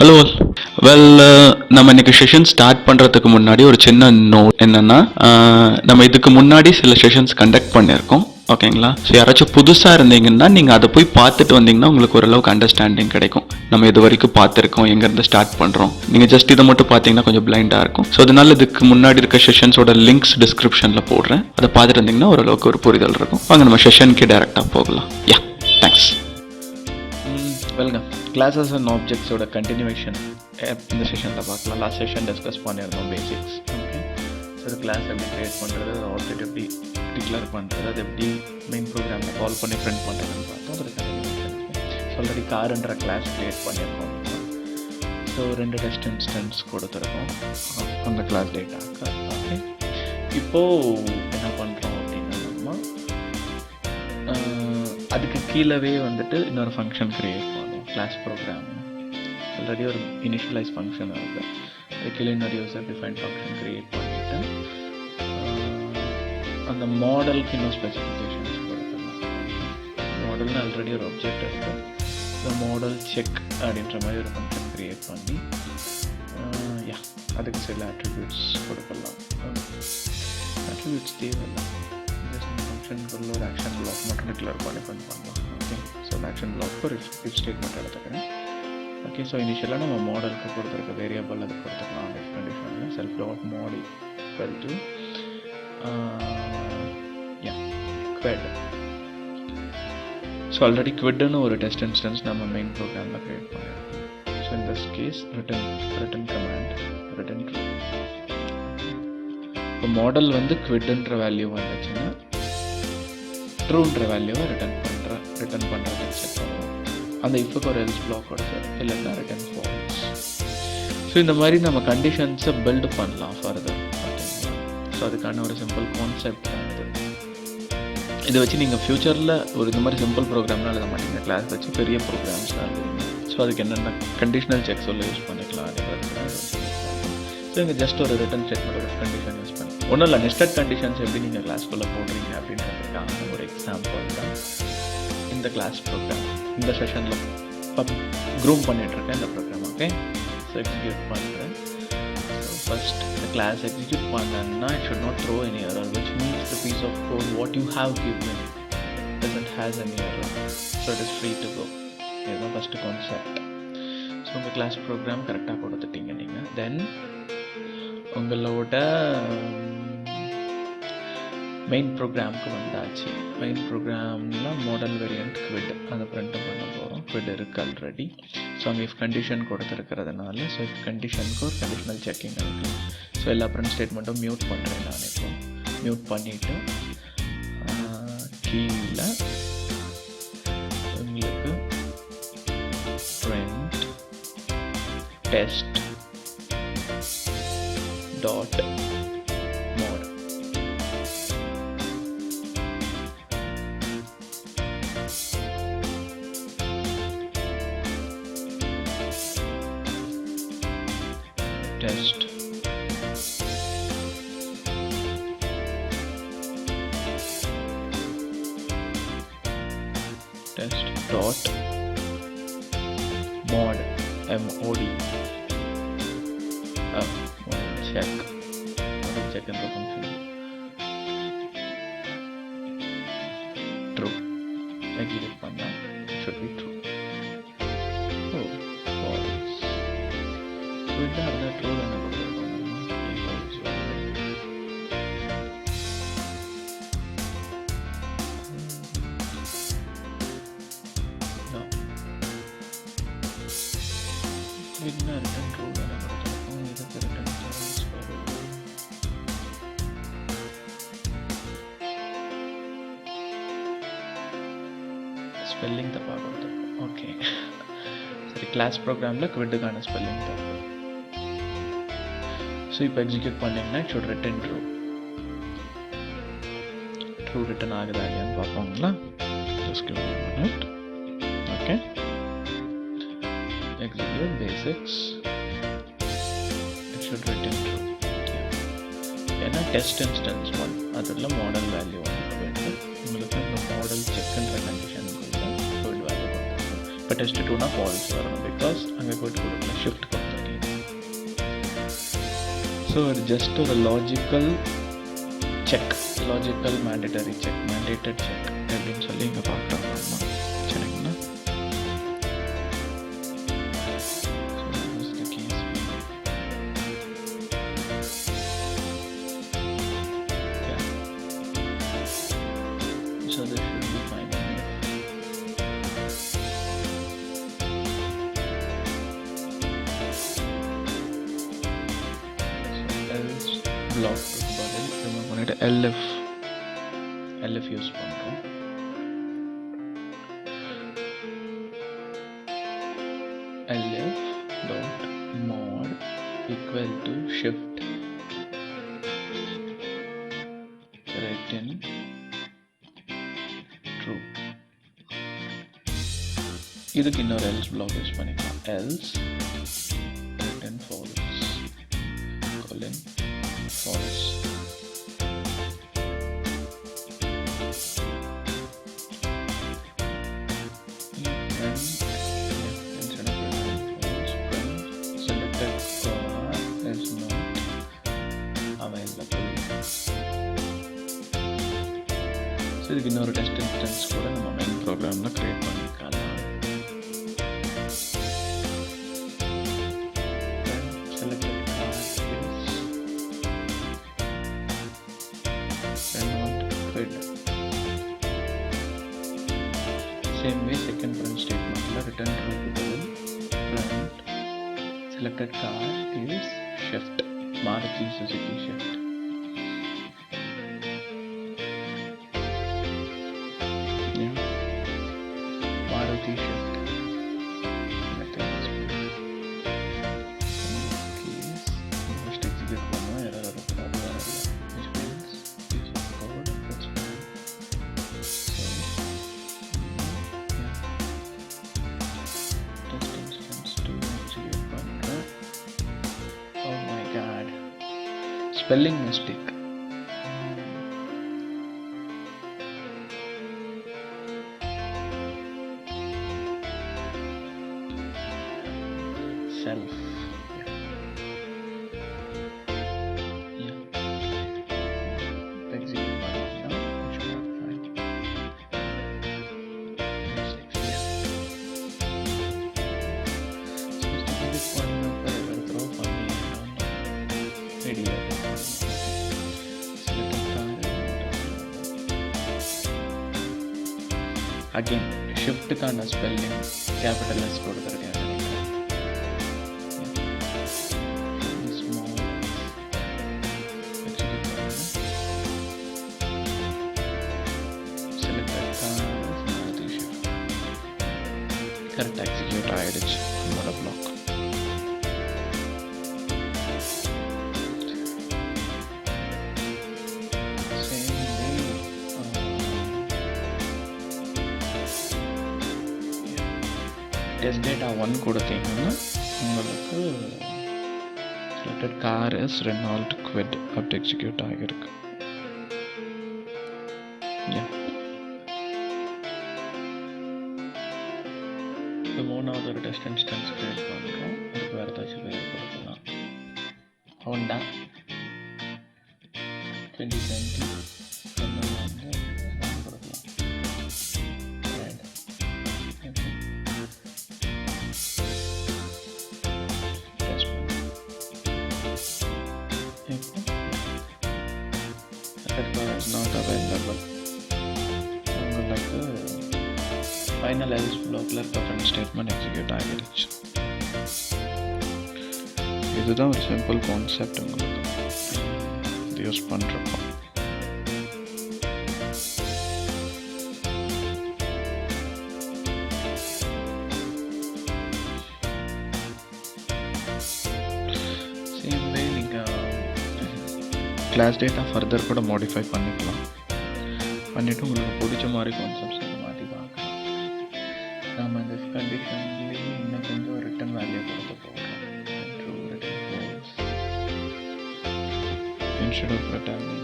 Hello well, நம்ம இன்னைக்கு session start பண்ணுறதுக்கு முன்னாடி ஒரு சின்ன நோட் என்னென்னா, நம்ம இதுக்கு முன்னாடி சில செஷன்ஸ் கண்டக்ட் பண்ணியிருக்கோம், ஓகேங்களா? ஸோ யாராச்சும் புதுசாக இருந்தீங்கன்னா நீங்கள் அதை போய் பார்த்துட்டு வந்தீங்கன்னா உங்களுக்கு ஓரளவுக்கு அண்டர்ஸ்டாண்டிங் கிடைக்கும். நம்ம இது வரைக்கும் பார்த்துருக்கோம், எங்கேருந்து ஸ்டார்ட் பண்ணுறோம். நீங்கள் ஜஸ்ட் இதை மட்டும் பார்த்தீங்கன்னா கொஞ்சம் பிளைண்டாக இருக்கும். ஸோ அதனால இதுக்கு முன்னாடி இருக்க செஷன்ஸோட லிங்க்ஸ் டிஸ்கிரிப்ஷனில் போடுறேன். அதை பார்த்துட்டு இருந்தீங்கன்னா ஓரளவுக்கு ஒரு புரிதல் இருக்கும். வாங்க நம்ம செஷனுக்கு டேரெக்டாக போகலாம். Yeah, thanks. Welcome. Classes and ஆப்ஜெக்ட்ஸோட கண்டினியூவேஷன் இந்த செஷனில் பார்க்கலாம். லாஸ்ட் செஷன் டிஸ்கஸ் பண்ணியிருந்தோம் பேசிக்ஸ். ஓகே, ஸோ அது கிளாஸ் எப்படி க்ரியேட் பண்ணுறது, ஆப்ஜெக்ட் எப்படி டிக்ளேர் பண்ணுறது, அது எப்படி மெயின் ப்ரோக்ராமில் கால் பண்ணி ஃப்ரெண்ட் பண்ணுறதுன்னு பார்த்தோம். அது கண்டினியூவேஷன். ஸோ ஆல்ரெடி கார்ன்ற கிளாஸ் க்ரியேட் பண்ணியிருக்கோம். ஸோ 2 டெஸ்ட் இன்ஸ்டன்ஸ் கொடுத்துருக்கோம் அந்த கிளாஸ் டேட்டாக்கு. ஓகே, இப்போது என்ன பண்ணுறோம் அப்படின்னா, நம்ம அதுக்கு கீழவே வந்துட்டு இன்னொரு ஃபங்க்ஷன் க்ரியேட் பண்ணுவோம். கிளாஸ் ப்ரோக்ராம் ஆல்ரெடி ஒரு இனிஷியலைஸ் ஃபங்க்ஷன் இருக்குது. அது கீழே இன்னொரு யூசர் டிஃபைன் ஃபங்க்ஷன் க்ரியேட் பண்ணிவிட்டு அந்த மாடலுக்கு இன்னும் ஸ்பெசிஃபிகேஷன்ஸ் கொடுத்துடலாம். மாடல்னு ஆல்ரெடி ஒரு ஆப்ஜெக்ட் இருக்குது. இந்த மாடல் செக் அப்படின்ற மாதிரி ஒரு ஃபங்க்ஷன் க்ரியேட் பண்ணி அதுக்கு சில அட்ரிபியூட்ஸ் கொடுக்கலாம். அட்ரிபியூட்ஸ் தேவையில்லை, ஃபங்க்ஷனுக்குள்ள ஒரு ஆக்ஷன் பிளாக் மட்டும் டிக்ளேர் பண்ணலாம். ஓகே, ஸோ அந்த ஆக்ஷன் பிளாக் ஒரு இஃப் ஸ்டேட்மெண்ட் எடுத்துக்கிறேன். ஓகே, ஸோ இனிஷியலாக நம்ம மாடலுக்கு கொடுத்துருக்க வேரியபிள் அது கொடுத்துக்கலாம். அந்த கண்டிஷனில் self dot mod equal to quid. So already குவெட்னு ஒரு டெஸ்ட் இன்ஸ்டன்ஸ் நம்ம மெயின் ப்ரோக்ராமில் க்ரியேட் பண்ணியிருக்கோம். So in this case return command return true. இப்போ மாடல் வந்து குவெட்ன்ற வேல்யூ வந்துச்சுன்னா ட்ரூன்ற வேல்யூவை ரிட்டன் பண்ணுறது செக் பண்ணுவோம். அந்த இஃப்க்கு ஒரு எல்ஸ் பிளாக் கொடுத்து இல்லைன்னா ரிட்டன் ஃபால்ஸ். ஸோ இந்த மாதிரி நம்ம கண்டிஷன்ஸை பில்டு பண்ணலாம் ஃபர்தர். ஓகேங்களா? ஸோ அதுக்கான ஒரு சிம்பிள் கான்செப்ட் வந்து இதை வச்சு நீங்கள் ஃப்யூச்சரில் ஒரு இந்த மாதிரி சிம்பிள் ப்ரோக்ராம்லாம் எழுத மாட்டீங்க. கிளாஸ் வச்சு பெரிய ப்ரோக்ராம்ஸ்லாம் எழுதுவீங்க. ஸோ அதுக்கு என்னென்ன கண்டிஷனல் செக் சொல்ல யூஸ் பண்ணிக்கலாம் அப்படிங்கிறது. ஸோ இங்கே ஜஸ்ட் ஒரு ரிட்டன் ஸ்டேட்மெண்ட் ஒரு கண்டிஷன் யூஸ் பண்ணி ஒன்றும் இல்லை, நெஸ்டட் கண்டிஷன்ஸ் எப்படி நீங்கள் கிளாஸ்க்குள்ளே போடுறீங்க அப்படின்றதுக்கான ஒரு எக்ஸாம்பிள் தான் இந்த கிளாஸ் ப்ரோக்ராம். இந்த செஷனில் க்ரூம் பண்ணிகிட்ருக்கேன் இந்த ப்ரோக்ராம். ஓகே, ஸோ எக்ஸிக்யூட் பண்ணுறேன். ஸோ ஃபஸ்ட் இந்த கிளாஸ் எக்ஸிக்யூட் பண்ணேன்னா it should not throw any error, which means the piece of code what you have given doesn't has any error, so it is free to go. இதுதான் first concept. So உங்கள் class program கரெக்டாக கொடுத்துட்டீங்க நீங்கள். தென் உங்களோட main ப்ரோக்ராமுக்கு வந்தாச்சு. Main ப்ரோக்ராம்லாம் model variant quit அதை print பண்ண போகிறோம். குவிட் இருக்குது ஆல்ரெடி. ஸோ அங்கே இஃப் கண்டிஷன் கொடுத்துருக்கிறதுனால ஸோ இஃப் கண்டிஷனுக்கு ஒரு கண்டிஷனல் செக்கிங் இருக்குது. ஸோ எல்லா பிரிண்ட் ஸ்டேட்மெண்ட்டும் மியூட் பண்ணுறேன் நான். இப்போ மியூட் பண்ணிவிட்டு கீழே உங்களுக்கு print test dot mod test dot mod mod check in the function true. Execute panna should be true. Oh, false. So it is true and spelling தப்பாக கொடுத்துருக்கோம். ஓகே, சரி. கிளாஸ் ப்ரோக்ராமில் குவிட்டுக்கான ஸ்பெல்லிங் தப்பு. ஸோ இப்போ எக்ஸிக்யூட் பண்ணிங்கன்னா it should return true. True return ஆகுதா இல்லையான்னு பார்ப்போங்களா? Just give me a minute. Okay, execute basics, it should return true. ஏன்னா டெஸ்ட் இன்ஸ்டன்ஸ் 1 அதில் மாடல் வேல்யூ வந்து போயிட்டு உங்களுக்கு இந்த மாடல் செக்ன்ற கண்டிஷனுக்குள்ள போய்டு வேல்யூ கொடுத்துருக்கோம். இப்போ டெஸ்ட் 2னா ஃபால்ஸ் வரணும், பிகாஸ் அங்கே போய்ட்டு கொடுக்கல, ஷிஃப்ட் கொடுத்துருக்கீங்க. ஸோ இது ஜஸ்ட் ஒரு logical check, logical mandatory check, mandated check அப்படின்னு சொல்லி இங்கே பார்க்குறோம். சரிங்களா? So this should be fine. So else block பதில் remove பண்ணிட்டு elif யூஸ் பண்றோம். elif dot mod equal to shift return true. இதுக்கு இன்னொரு else block யூஸ் பண்ணிக்கலாம். else return false colon false. இதுக்கு இன்னொரு டெஸ்ட் இன்ஸ்டன்ஸ் கூட நம்ம மெயின் ப்ரோக்ராமில் க்ரியேட் பண்ணிக்கலாம். Selected class quid. Same way second print ஸ்டேட்மெண்ட்டில் return true print selected car is shift Maruti Suzuki shift. Spelling mistake. Self. Yeah. Execute button now. It should work fine. Mistakes. Yeah. Supposed to give it one number. Throw funny. Ready. Again, ஷிஃப்ட்டுக்கான spelling capital S கொடுத்துருக்கேன். கரெக்டாக execute ஆகிடுச்சு என்னோட black. Test data 1 கொடுத்தீங்கன்னா உங்களுக்கு selected car is Reynold quit அப்படி execute ஆகிருக்கு. இப்போ மூணாவது ஒரு டெஸ்ட் இன்ஸ்டன்ஸ் கிரியேட் பண்ணுறோம். அதுக்கு வேறு ஏதாச்சும் பேர் கொடுக்கலாம். Honda 2020 is not available. உங்களுக்கு ஃபைனல் எல்ஸ் பிளாக்ல இருக்க print ஸ்டேட்மெண்ட் எக்ஸிக்யூட் ஆகிடுச்சு. இதுதான் ஒரு சிம்பிள் கான்செப்ட். உங்களுக்கு இது யூஸ் பண்ணுறப்போ கிளாஸ் டேட்டா ஃபர்தர் கூட மாடிஃபை பண்ணிக்கலாம். பண்ணிவிட்டு உங்களுக்கு பிடிச்ச மாதிரி கான்செப்ட்ஸ் மாற்றி பார்க்கலாம். நம்ம இந்த கண்டிஷன்லேயே இன்னும் கொஞ்சம் ரிட்டன் வேல்யூ கொடுக்க போகிறோம். Instead of returning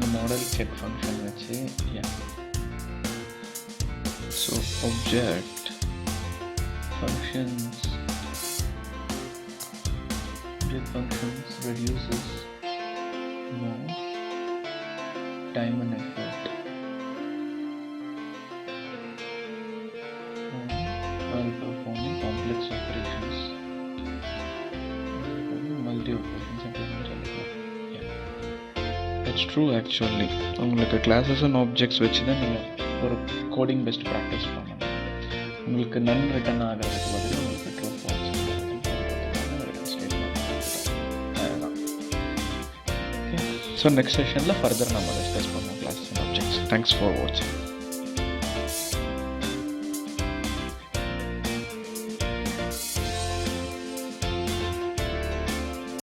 the model check function வச்சு so object functions reduces time and effort while performing complex operations, multi-operations that's true actually. உங்களுக்கு classes and objects வச்சு தான் நீங்கள் ஒரு கோடிங் பெஸ்ட் ப்ராக்டிஸ் பண்ணணும். உங்களுக்கு நன் ரிட்டன் ஆகிறதுக்கு பதில் உங்களுக்கு ட்ரூ ஃபால்ஸ் அதுதான். ஸோ நெக்ஸ்ட் செஷனில் ஃபர்தர் நம்ம டிஸ்கஸ் பண்ணுவோம் classes and objects. Thanks for watching.